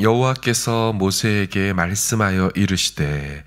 여호와께서 모세에게 말씀하여 이르시되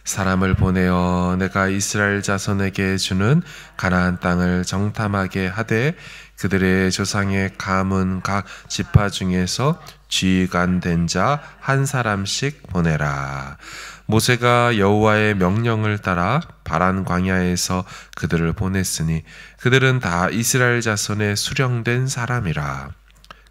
사람을 보내어 내가 이스라엘 자손에게 주는 가나안 땅을 정탐하게 하되 그들의 조상의 가문 각 지파 중에서 지휘관 자 한 사람씩 보내라. 모세가 여호와의 명령을 따라 바란 광야에서 그들을 보냈으니 그들은 다 이스라엘 자손의 수령된 사람이라.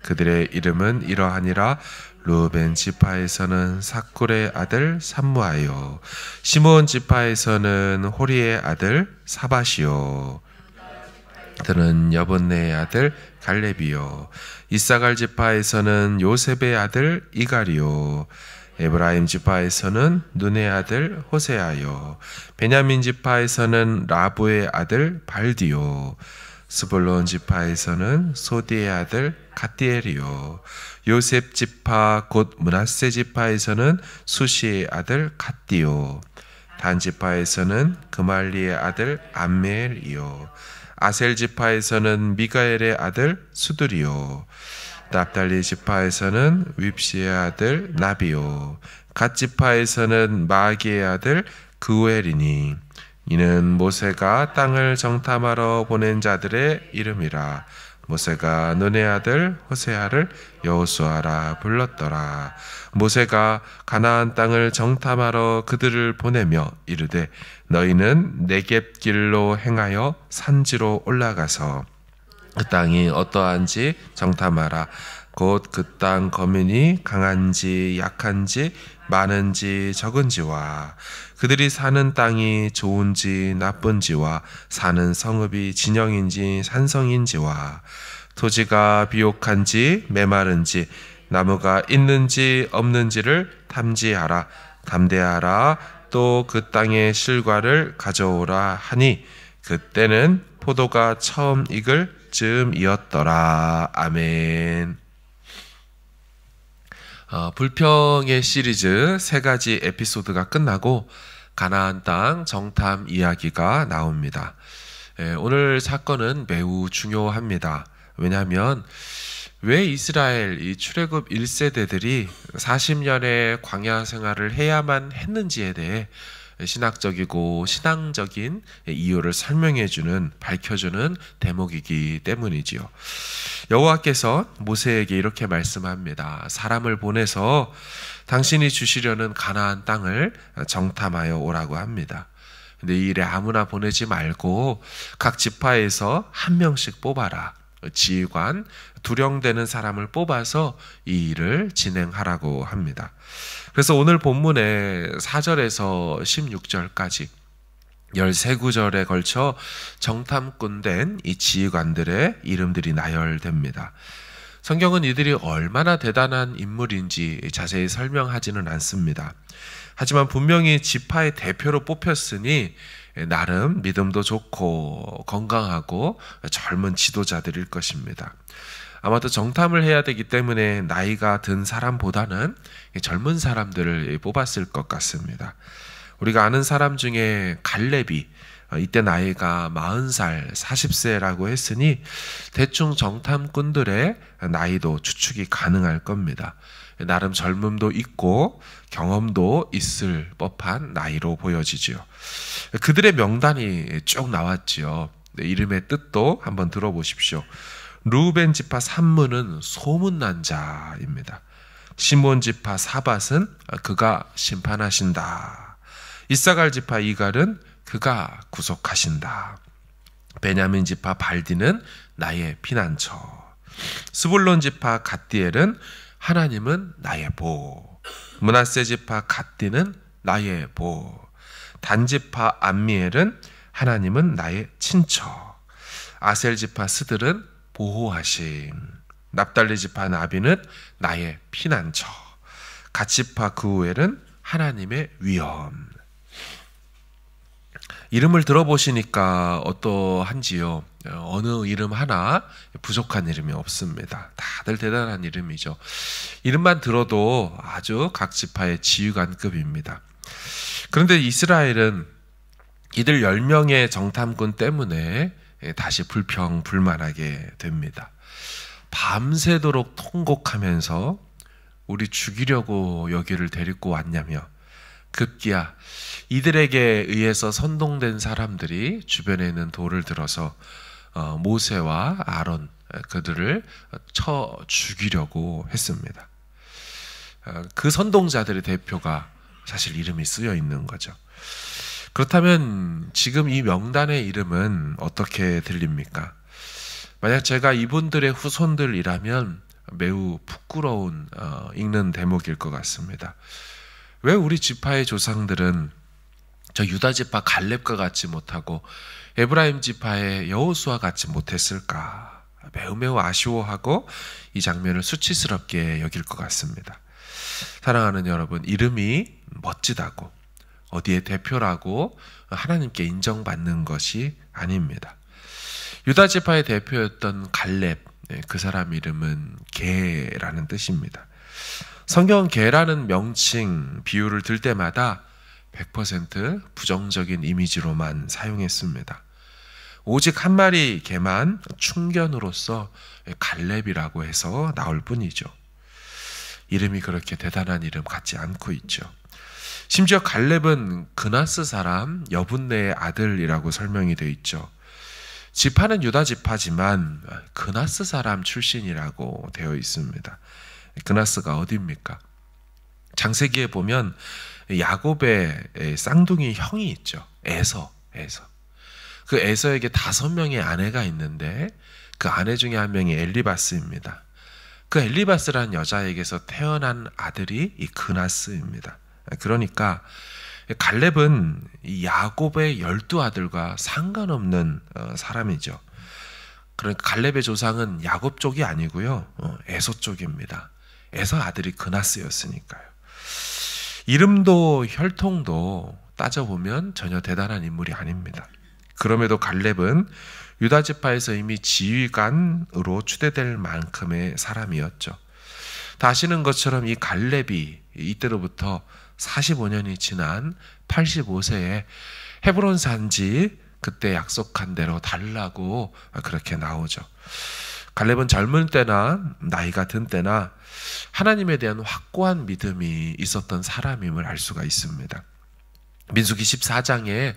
그들의 이름은 이러하니라. 루벤 지파에서는 사쿨의 아들 삼무아요. 시므온 지파에서는 호리의 아들 사밧이요. 그는 여분네의 아들 갈렙이요. 이사갈 지파에서는 요셉의 아들 이갈이요. 에브라임 지파에서는 눈의 아들 호세아요. 베냐민 지파에서는 라부의 아들 발디요. 스불론 지파에서는 소디의 아들 갓디엘이요. 요셉 지파 곧 므낫세 지파에서는 수시의 아들 갓디요. 단 지파에서는 그말리의 아들 암멜이요. 아셀 지파에서는 미가엘의 아들 수들이요. 납달리 지파에서는 윕시의 아들 나비요. 갓 지파에서는 마기의 아들 그우엘이니 이는 모세가 땅을 정탐하러 보낸 자들의 이름이라. 모세가 눈의 아들 호세아를 여호수아라 불렀더라. 모세가 가나안 땅을 정탐하러 그들을 보내며 이르되 너희는 네겝 길로 행하여 산지로 올라가서 그 땅이 어떠한지 정탐하라. 곧 그 땅 거민이 강한지 약한지 많은지 적은지와 그들이 사는 땅이 좋은지 나쁜지와 사는 성읍이 진영인지 산성인지와 토지가 비옥한지 메마른지 나무가 있는지 없는지를 탐지하라. 담대하라. 또 그 땅의 실과를 가져오라 하니 그때는 포도가 처음 익을 즈음이었더라. 아멘. 불평의 시리즈 3가지 에피소드가 끝나고 가나안 땅 정탐 이야기가 나옵니다. 오늘 사건은 매우 중요합니다. 왜냐하면 왜 이스라엘 이 출애굽 1세대들이 40년의 광야 생활을 해야만 했는지에 대해 신학적이고 신앙적인 이유를 설명해주는, 밝혀주는 대목이기 때문이지요. 여호와께서 모세에게 이렇게 말씀합니다. 사람을 보내서 당신이 주시려는 가나안 땅을 정탐하여 오라고 합니다. 근데 이 일에 아무나 보내지 말고 각 지파에서 한 명씩 뽑아라. 지휘관, 두령되는 사람을 뽑아서 이 일을 진행하라고 합니다. 그래서 오늘 본문의 4절에서 16절까지 13구절에 걸쳐 정탐꾼된 이 지휘관들의 이름들이 나열됩니다. 성경은 이들이 얼마나 대단한 인물인지 자세히 설명하지는 않습니다. 하지만 분명히 지파의 대표로 뽑혔으니 나름 믿음도 좋고 건강하고 젊은 지도자들일 것입니다. 아마도 정탐을 해야 되기 때문에 나이가 든 사람보다는 젊은 사람들을 뽑았을 것 같습니다. 우리가 아는 사람 중에 갈렙이 이때 나이가 40살, 40세라고 했으니 대충 정탐꾼들의 나이도 추측이 가능할 겁니다. 나름 젊음도 있고 경험도 있을 법한 나이로 보여지지요. 그들의 명단이 쭉 나왔지요. 이름의 뜻도 한번 들어보십시오. 루벤 지파 삼무는 소문난 자입니다. 시몬 지파 사밧은 그가 심판하신다. 이사갈 지파 이갈은 그가 구속하신다. 베냐민 지파 발디는 나의 피난처. 스불론 지파 갓디엘은 하나님은 나의 보. 므낫세 지파 갓디는 나의 보. 단 지파 암미엘은 하나님은 나의 친처. 아셀 지파 스들은 보호하심. 납달리 지파 나비는 나의 피난처. 갓 지파 그우엘은 하나님의 위엄. 이름을 들어보시니까 어떠한지요? 어느 이름 하나 부족한 이름이 없습니다. 다들 대단한 이름이죠. 이름만 들어도 아주 각 지파의 지휘관급입니다. 그런데 이스라엘은 이들 10명의 정탐꾼 때문에 다시 불평불만하게 됩니다. 밤새도록 통곡하면서 우리 죽이려고 여기를 데리고 왔냐며 급기야 이들에게 의해서 선동된 사람들이 주변에 있는 돌을 들어서 모세와 아론 그들을 쳐 죽이려고 했습니다. 그 선동자들의 대표가 사실 이름이 쓰여 있는 거죠. 그렇다면 지금 이 명단의 이름은 어떻게 들립니까? 만약 제가 이분들의 후손들이라면 매우 부끄러운 읽는 대목일 것 같습니다. 왜 우리 지파의 조상들은 저 유다 지파 갈렙과 같지 못하고 에브라임 지파의 여호수아와 같지 못했을까? 매우 아쉬워하고 이 장면을 수치스럽게 여길 것 같습니다. 사랑하는 여러분, 이름이 멋지다고 어디에 대표라고 하나님께 인정받는 것이 아닙니다. 유다 지파의 대표였던 갈렙, 그 사람 이름은 게라는 뜻입니다. 성경은 게라는 명칭, 비유를 들 때마다 100% 부정적인 이미지로만 사용했습니다. 오직 한 마리 개만 충견으로서 갈렙이라고 해서 나올 뿐이죠. 이름이 그렇게 대단한 이름 같지 않고 있죠. 심지어 갈렙은 그나스 사람 여분네의 아들이라고 설명이 되어 있죠. 지파는 유다 지파지만 그나스 사람 출신이라고 되어 있습니다. 그나스가 어디입니까? 창세기에 보면 야곱의 쌍둥이 형이 있죠. 에서. 그 에서에게 5명의 아내가 있는데 그 아내 중에 한 명이 엘리바스입니다. 그 엘리바스라는 여자에게서 태어난 아들이 이 그나스입니다. 그러니까 갈렙은 이 야곱의 12아들과 상관없는 사람이죠. 그러니까 갈렙의 조상은 야곱 쪽이 아니고요, 에서 쪽입니다. 에서 아들이 그나스였으니까요. 이름도 혈통도 따져보면 전혀 대단한 인물이 아닙니다. 그럼에도 갈렙은 유다 지파에서 이미 지휘관으로 추대될 만큼의 사람이었죠. 다 아시는 것처럼 이 갈렙이 이때로부터 45년이 지난 85세에 헤브론 산지 그때 약속한 대로 달라고 그렇게 나오죠. 갈렙은 젊은 때나 나이가 든 때나 하나님에 대한 확고한 믿음이 있었던 사람임을 알 수가 있습니다. 민수기 14장에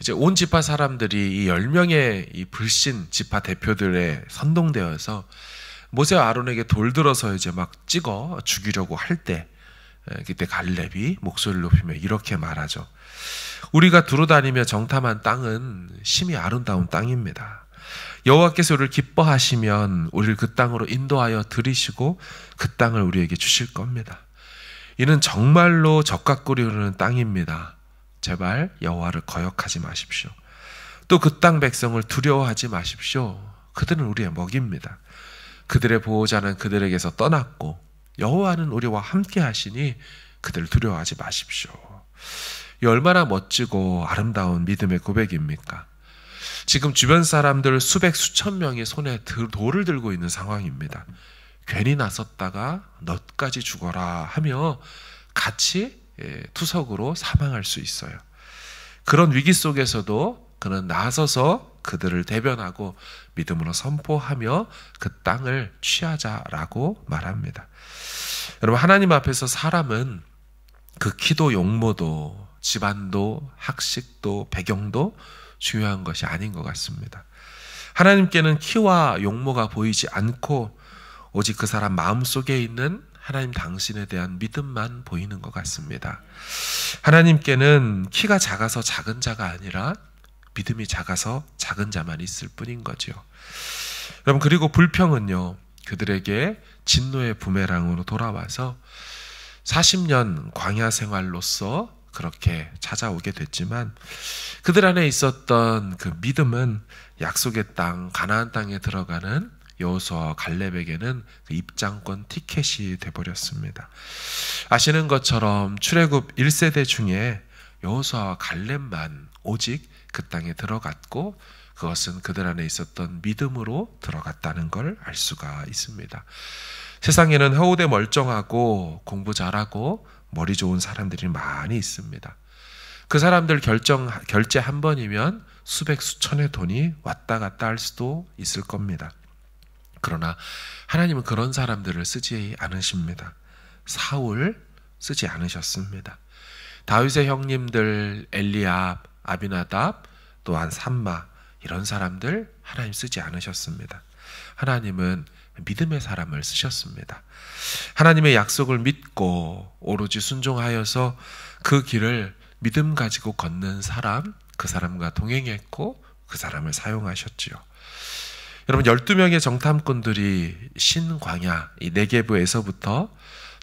이제 온 지파 사람들이 이 10명의 이 불신 지파 대표들에 선동되어서 모세와 아론에게 돌 들어서 이제 막 찍어 죽이려고 할 때, 그때 갈렙이 목소리를 높이며 이렇게 말하죠. 우리가 두루다니며 정탐한 땅은 심히 아름다운 땅입니다. 여호와께서 우리를 기뻐하시면 우리를 그 땅으로 인도하여 들이시고 그 땅을 우리에게 주실 겁니다. 이는 정말로 적각꿀이 흐르는 땅입니다. 제발 여호와를 거역하지 마십시오. 또 그 땅 백성을 두려워하지 마십시오. 그들은 우리의 먹입니다. 그들의 보호자는 그들에게서 떠났고 여호와는 우리와 함께 하시니 그들을 두려워하지 마십시오. 이 얼마나 멋지고 아름다운 믿음의 고백입니까? 지금 주변 사람들 수백 수천 명이 손에 돌을 들고 있는 상황입니다. 괜히 나섰다가 너까지 죽어라 하며 같이 투석으로 사망할 수 있어요. 그런 위기 속에서도 그는 나서서 그들을 대변하고 믿음으로 선포하며 그 땅을 취하자라고 말합니다. 여러분, 하나님 앞에서 사람은 그 키도 용모도 집안도 학식도 배경도 중요한 것이 아닌 것 같습니다. 하나님께는 키와 용모가 보이지 않고 오직 그 사람 마음속에 있는 하나님 당신에 대한 믿음만 보이는 것 같습니다. 하나님께는 키가 작아서 작은 자가 아니라 믿음이 작아서 작은 자만 있을 뿐인 거죠. 여러분, 그리고 불평은요, 그들에게 진노의 부메랑으로 돌아와서 40년 광야 생활로서 그렇게 찾아오게 됐지만 그들 안에 있었던 그 믿음은 약속의 땅, 가나안 땅에 들어가는 여호수아와 갈렙에게는 그 입장권 티켓이 돼버렸습니다. 아시는 것처럼 출애굽 1세대 중에 여호수아와 갈렙만 오직 그 땅에 들어갔고 그것은 그들 안에 있었던 믿음으로 들어갔다는 걸 알 수가 있습니다. 세상에는 허우대 멀쩡하고 공부 잘하고 머리 좋은 사람들이 많이 있습니다. 그 사람들 결제 한 번이면 수백 수천의 돈이 왔다 갔다 할 수도 있을 겁니다. 그러나 하나님은 그런 사람들을 쓰지 않으십니다. 사울 쓰지 않으셨습니다. 다윗의 형님들 엘리압, 아비나답, 또한 삼마 이런 사람들 하나님 쓰지 않으셨습니다. 하나님은 믿음의 사람을 쓰셨습니다. 하나님의 약속을 믿고 오로지 순종하여서 그 길을 믿음 가지고 걷는 사람, 그 사람과 동행했고 그 사람을 사용하셨지요. 여러분 12명의 정탐꾼들이 신광야 이 네게브에서부터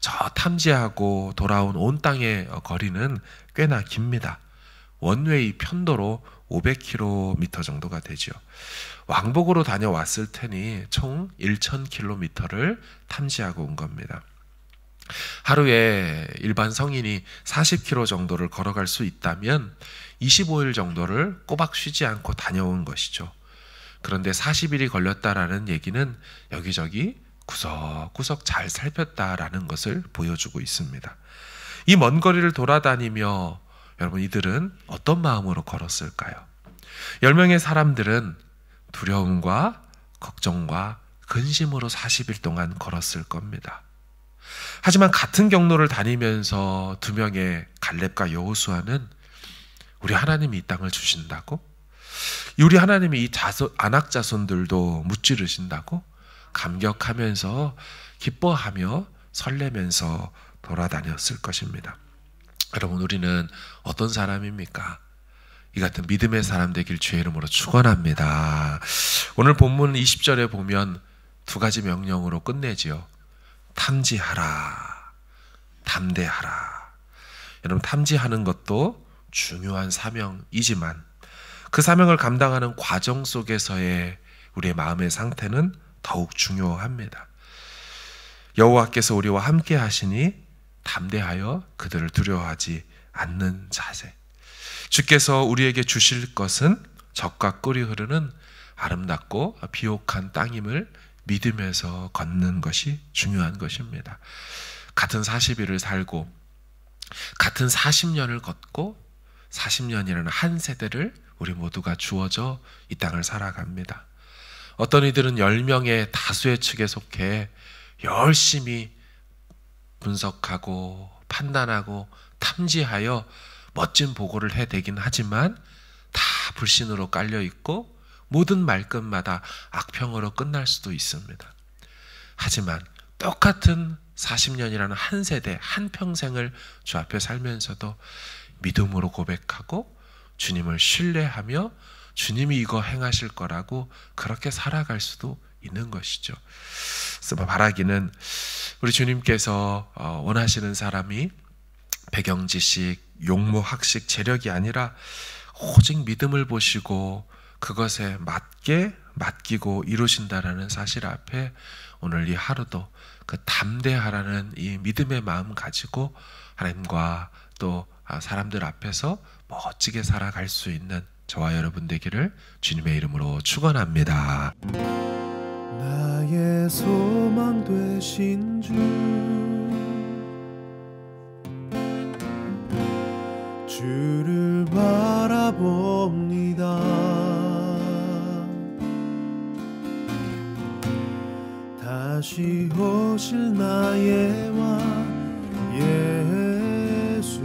저 탐지하고 돌아온 온 땅의 거리는 꽤나 깁니다. 원웨이 편도로 500km 정도가 되죠. 왕복으로 다녀왔을 테니 총 1000km를 탐지하고 온 겁니다. 하루에 일반 성인이 40km 정도를 걸어갈 수 있다면 25일 정도를 꼬박 쉬지 않고 다녀온 것이죠. 그런데 40일이 걸렸다라는 얘기는 여기저기 구석구석 잘 살폈다라는 것을 보여주고 있습니다. 이 먼 거리를 돌아다니며 여러분 이들은 어떤 마음으로 걸었을까요? 10명의 사람들은 두려움과 걱정과 근심으로 40일 동안 걸었을 겁니다. 하지만 같은 경로를 다니면서 2명의 갈렙과 여호수아는 우리 하나님이 이 땅을 주신다고? 우리 하나님이 이 아낙 자손들도 무찌르신다고? 감격하면서 기뻐하며 설레면서 돌아다녔을 것입니다. 여러분 우리는 어떤 사람입니까? 이 같은 믿음의 사람 되길 주의 이름으로 축원합니다. 오늘 본문 20절에 보면 2가지 명령으로 끝내지요. 탐지하라, 담대하라. 여러분 탐지하는 것도 중요한 사명이지만 그 사명을 감당하는 과정 속에서의 우리의 마음의 상태는 더욱 중요합니다. 여호와께서 우리와 함께 하시니 담대하여 그들을 두려워하지 않는 자세. 주께서 우리에게 주실 것은 적과 꿀이 흐르는 아름답고 비옥한 땅임을 믿으면서 걷는 것이 중요한 것입니다. 같은 40일을 살고 같은 40년을 걷고 40년이라는 한 세대를 우리 모두가 주어져 이 땅을 살아갑니다. 어떤 이들은 10명의 다수의 측에 속해 열심히 분석하고 판단하고 탐지하여 멋진 보고를 해대긴 하지만 다 불신으로 깔려있고 모든 말끝마다 악평으로 끝날 수도 있습니다. 하지만 똑같은 40년이라는 한 세대, 한 평생을 주 앞에 살면서도 믿음으로 고백하고 주님을 신뢰하며 주님이 이거 행하실 거라고 그렇게 살아갈 수도 있는 것이죠. 그래서 바라기는 우리 주님께서 원하시는 사람이 배경 지식, 용모, 학식, 재력이 아니라 오직 믿음을 보시고 그것에 맞게 맡기고 이루신다라는 사실 앞에 오늘 이 하루도 그 담대하라는 이 믿음의 마음 가지고 하나님과 또 사람들 앞에서 멋지게 살아갈 수 있는 저와 여러분 되기를 주님의 이름으로 축원합니다. 나의 소망 되신 주, 주를 바라봅니다. 다시 오실 나의 왕 예수,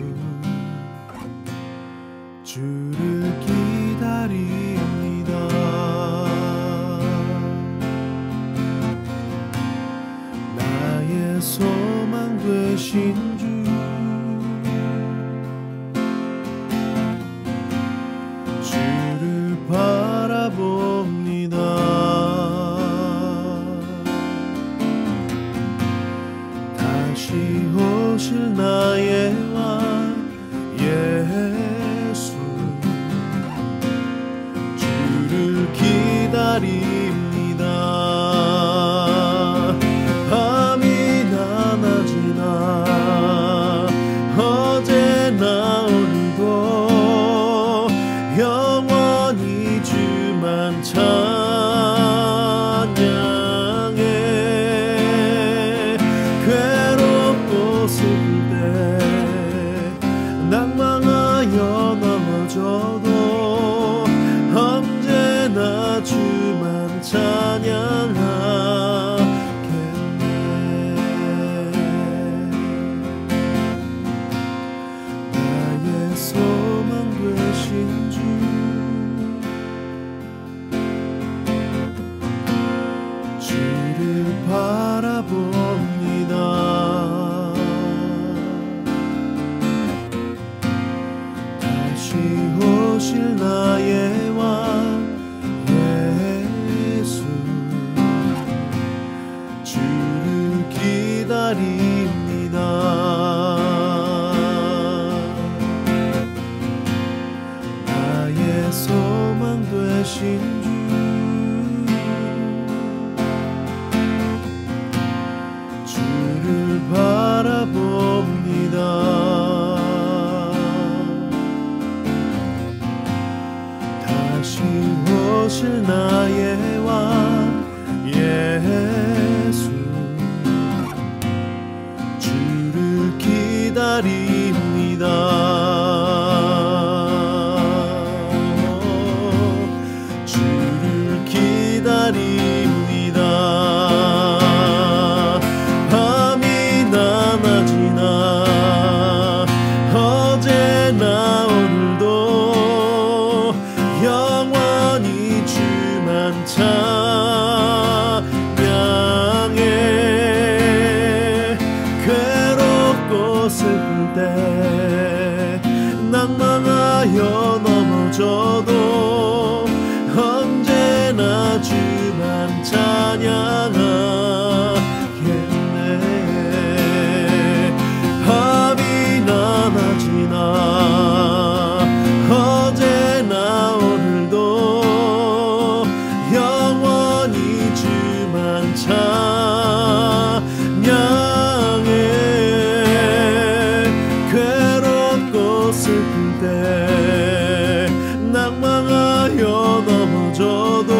주를 기다립니다. 나의 소망 되신 주, 주를 바라봅니다. 다시 오실 나의 왕 예수, 주를 기다립니다. 밤이나 낮이나 어제나 오늘도 영원히 주만 찬양해. 괴롭고 슬플 때 되신 주를 바라봅니다. 다시 오실 나의 왕 예수, 주를 기다립니다. 주를 기다립니다. 밤이 낮이나 어제나 오늘도 영원히 주만 찬양해. 괴롭고 슬플 때 낭망하여 넘어져도 언제나 주만 찬양하겠네. 밤이나 낮이나 어제나 오늘도 영원히 주만 찬양해. 괴롭고 슬플 때 낭망하여 넘어져도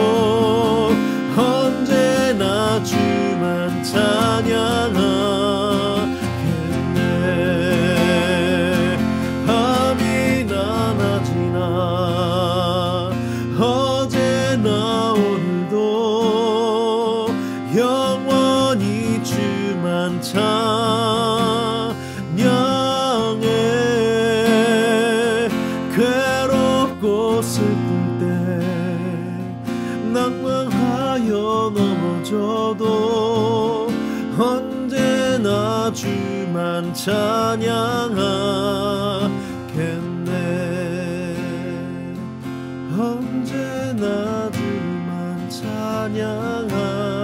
언제나 주만 찬양하겠네. 밤이나 낮이나 어제나 오늘도 영원히 주만 찬양해. 괴롭고 슬플 때 낭망하여 넘어져도 언제나 주만 찬양하겠네. 언제나 주만 찬양하겠네.